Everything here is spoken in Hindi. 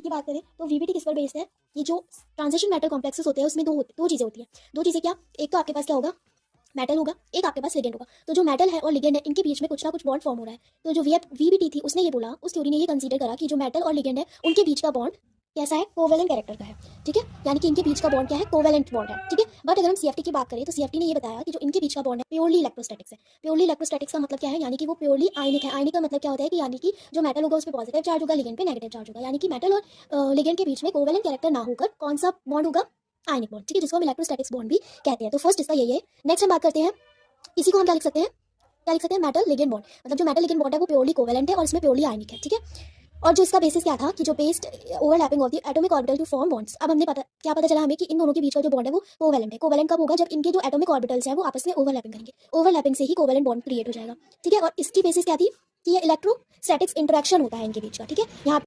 की बात करें तो वीबीटी किस पर बेस्ड है, ये जो ट्रांजिशन मेटल कॉम्प्लेक्सेस होते हैं उसमें दो चीज़ें होती हैं। दो चीज़ें क्या, एक तो आपके पास क्या होगा, मेटल होगा, एक आपके पास लिगेंड होगा। तो जो मेटल है और लिगेंड है इनके बीच में कुछ ना कुछ बॉन्ड फॉर्म हो रहा है। तो जो वीबीटी थी उसने ये बोला, उस थ्योरी ने ये कंसीडर करा कि जो मेटल और लिगेंड है उनके बीच का बॉन्ड कैसा है, कोवेलेंट कैरेक्टर का है। ठीक है, यानी कि इनके बीच का बॉन्ड क्या है, कोवेलेंट बॉन्ड है। ठीक है, बट अगर हम सीएफटी की बात करें तो सीएफटी ने ये बताया कि जो इनके बीच का बॉन्ड है प्योरली इलेक्ट्रोस्टैटिक्स है। प्योरली इलेक्ट्रोस्टैटिक्स का मतलब क्या है, यानी कि वो प्योरली आयनिक है। आयनिक का मतलब क्या होता है कि यानी कि जो मेटल होगा उस पर पॉजिटिव चार्ज होगा, लिगेंड पे नेगेटिव चार्ज होगा। यानी कि मेटल और लिगेंड के बीच में कोवेलेंट कैरेक्टर ना होकर कौन सा बॉन्ड होगा, आयनिक बॉन्ड। ठीक है, जिसको हम इलेक्ट्रोस्टैटिक्स बॉन्ड भी कहते हैं। तो फर्स्ट इसका यही है। नेक्स्ट हम बात करते हैं, इसी को हम क्या लिख सकते हैं, क्या लिख सकते हैं, मेटल लिगेंड बॉन्ड। मतलब जो मेटल लिगेंड बॉन्ड है वो प्योरली कोवेलेंट है और इसमें प्योरली आयनिक है। ठीक है, और जो इसका बेसिस क्या था कि जो based overlapping of the atomic orbital to form bonds. अब हमने पता चला हमें कि इन दोनों के बीच का जो बॉन्ड है वो कोवेलेंट है। कोवेलेंट कब होगा, जब इनके जो एटॉमिक ऑर्बिटल्स हैं वो आपस में ओवरलैपिंग करेंगे। ओवरलैपिंग से ही कोवेलेंट बॉन्ड क्रिएट हो जाएगा। ठीक है, और इसकी बेसिस क्या थी कि ये इलेक्ट्रोस्टैटिक्स इंटरेक्शन होता है इनके बीच का। ठीक है, यहाँ